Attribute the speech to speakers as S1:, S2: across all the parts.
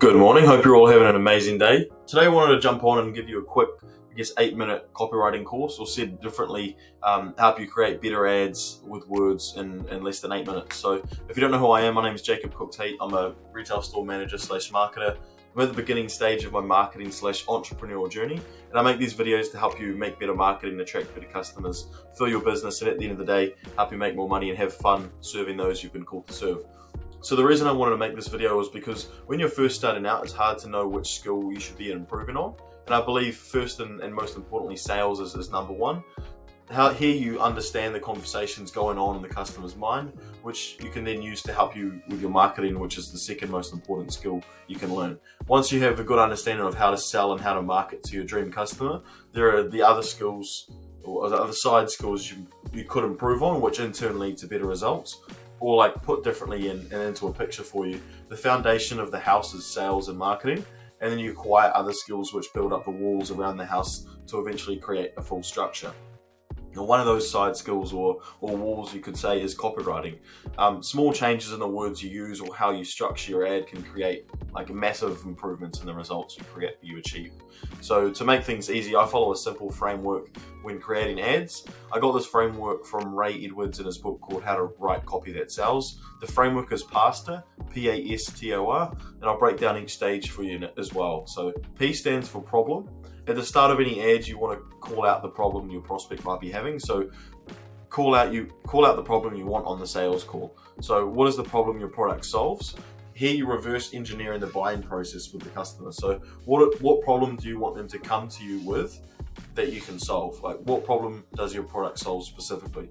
S1: Good morning, hope you're all having an amazing day. Today I wanted to jump on and give you a quick, 8-minute copywriting course, or said differently, help you create better ads with words in less than 8 minutes. So if you don't know who I am, my name is Jacob Cooke-Tait. I'm a retail store manager / marketer. I'm at the beginning stage of my marketing / entrepreneurial journey, and I make these videos to help you make better marketing, attract better customers, fill your business, and at the end of the day, help you make more money and have fun serving those you've been called to serve. So the reason I wanted to make this video is because when you're first starting out, it's hard to know which skill you should be improving on. And I believe first and most importantly, sales is number one. Here you understand the conversations going on in the customer's mind, which you can then use to help you with your marketing, which is the second most important skill you can learn. Once you have a good understanding of how to sell and how to market to your dream customer, there are the other skills or the other side skills you could improve on, which in turn lead to better results. Or like put differently and into a picture for you, the foundation of the house is sales and marketing, and then you acquire other skills which build up the walls around the house to eventually create a full structure. Now, one of those side skills or walls you could say is copywriting. Small changes in the words you use or how you structure your ad can create like massive improvements in the results you achieve. So to make things easy, I follow a simple framework when creating ads. I got this framework from Ray Edwards in his book called How to Write Copy That Sells. The framework is PASTOR, P-A-S-T-O-R, and I'll break down each stage for you as well. So P stands for problem. At the start of any ad, you want to call out the problem your prospect might be having. So call out the problem you want on the sales call. So what is the problem your product solves? Here you reverse engineering the buying process with the customer. So what problem do you want them to come to you with that you can solve? Like what problem does your product solve specifically?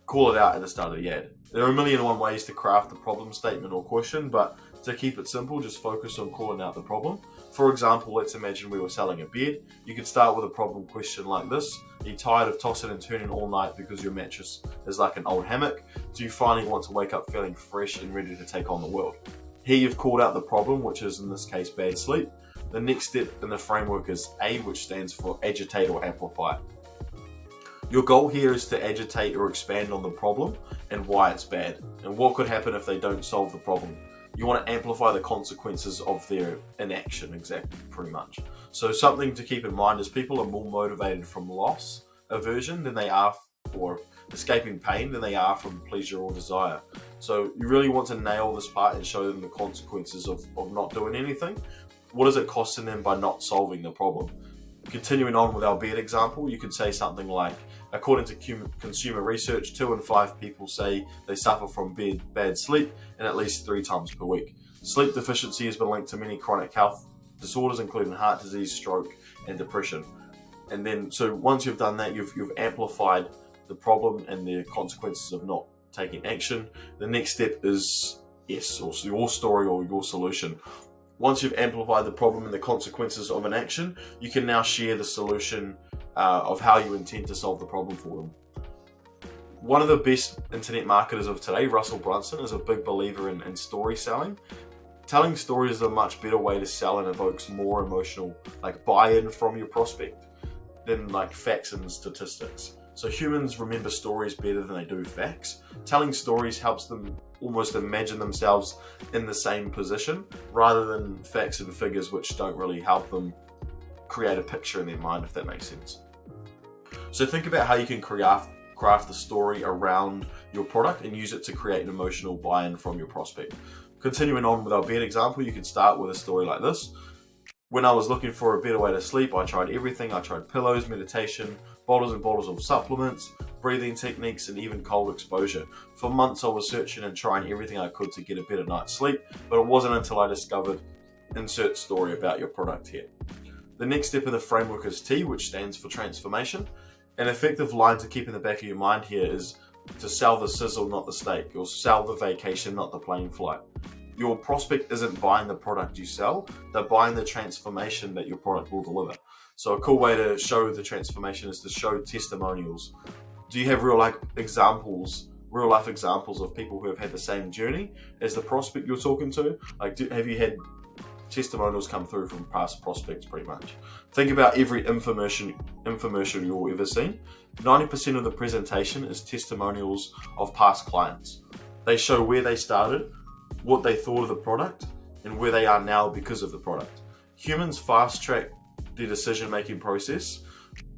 S1: Call it out at the start of the ad. There are a million and one ways to craft the problem statement or question, but to keep it simple, just focus on calling out the problem. For example, let's imagine we were selling a bed. You could start with a problem question like this. Are you tired of tossing and turning all night because your mattress is like an old hammock? Do you finally want to wake up feeling fresh and ready to take on the world? Here you've called out the problem, which is in this case bad sleep. The next step in the framework is A, which stands for agitate or amplify. Your goal here is to agitate or expand on the problem and why it's bad, and what could happen if they don't solve the problem. You want to amplify the consequences of their inaction, exactly, pretty much. So something to keep in mind is people are more motivated from loss, aversion, than they are for escaping pain than they are from pleasure or desire. So you really want to nail this part and show them the consequences of not doing anything. What is it costing them by not solving the problem? Continuing on with our bed example, you could say something like, according to consumer research, 2 in 5 people say they suffer from bad sleep, and at least 3 times per week. Sleep deficiency has been linked to many chronic health disorders, including heart disease, stroke, and depression. And then, so once you've done that, you've amplified the problem and the consequences of not taking action. The next step is yes, or your story or your solution. Once you've amplified the problem and the consequences of an action, you can now share the solution of how you intend to solve the problem for them. One of the best internet marketers of today, Russell Brunson, is a big believer in story selling. Telling stories is a much better way to sell and evokes more emotional buy-in from your prospect than facts and statistics. So humans remember stories better than they do facts. Telling stories helps them almost imagine themselves in the same position rather than facts and figures, which don't really help them create a picture in their mind, if that makes sense. So think about how you can craft the story around your product and use it to create an emotional buy-in from your prospect. Continuing on with our bed example, you could start with a story like this. When I was looking for a better way to sleep, I tried everything. I tried pillows, meditation, bottles and bottles of supplements, breathing techniques, and even cold exposure. For months I was searching and trying everything I could to get a better night's sleep, but it wasn't until I discovered insert story about your product here. The next step in the framework is T, which stands for transformation. An effective line to keep in the back of your mind here is to sell the sizzle, not the steak, or sell the vacation, not the plane flight. Your prospect isn't buying the product you sell, they're buying the transformation that your product will deliver. So a cool way to show the transformation is to show testimonials. Do you have real life examples of people who have had the same journey as the prospect you're talking to? Have you had testimonials come through from past prospects pretty much? Think about every infomercial you've ever seen. 90% of the presentation is testimonials of past clients. They show where they started, what they thought of the product, and where they are now because of the product. Humans fast track their decision-making process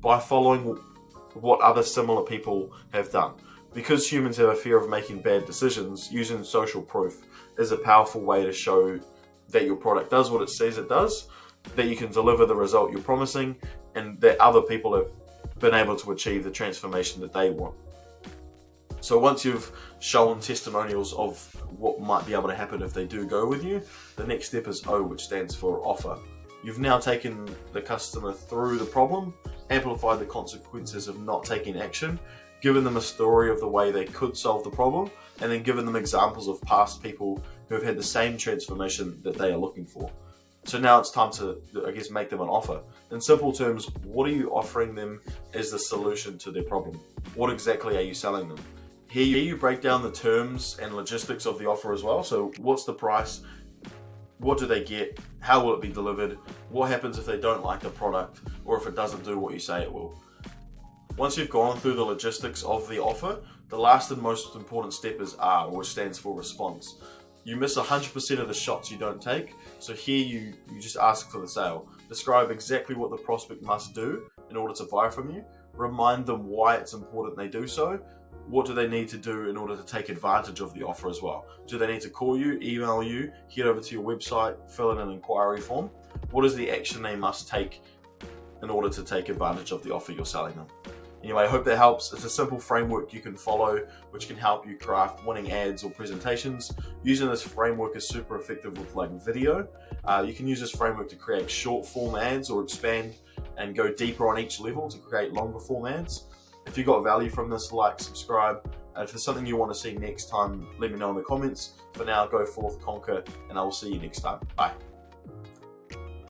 S1: by following what other similar people have done. Because humans have a fear of making bad decisions, using social proof is a powerful way to show that your product does what it says it does, that you can deliver the result you're promising, and that other people have been able to achieve the transformation that they want. So once you've shown testimonials of what might be able to happen if they do go with you, the next step is O, which stands for offer. You've now taken the customer through the problem, amplified the consequences of not taking action, given them a story of the way they could solve the problem, and then given them examples of past people who have had the same transformation that they are looking for. So now it's time to, I guess, make them an offer. In simple terms, what are you offering them as the solution to their problem? What exactly are you selling them? Here you break down the terms and logistics of the offer as well. So what's the price? What do they get? How will it be delivered? What happens if they don't like the product or if it doesn't do what you say it will? Once you've gone through the logistics of the offer, the last and most important step is R, which stands for response. You miss 100% of the shots you don't take, so here you just ask for the sale. Describe exactly what the prospect must do in order to buy from you. Remind them why it's important they do so. What do they need to do in order to take advantage of the offer as well? Do they need to call you, email you, head over to your website, fill in an inquiry form? What is the action they must take in order to take advantage of the offer you're selling them? Anyway, I hope that helps. It's a simple framework you can follow, which can help you craft winning ads or presentations. Using this framework is super effective with like video. You can use this framework to create short form ads or expand and go deeper on each level to create longer form ads. If you got value from this, like, subscribe. If there's something you want to see next time, let me know in the comments. For now, go forth, conquer, and I will see you next time. Bye.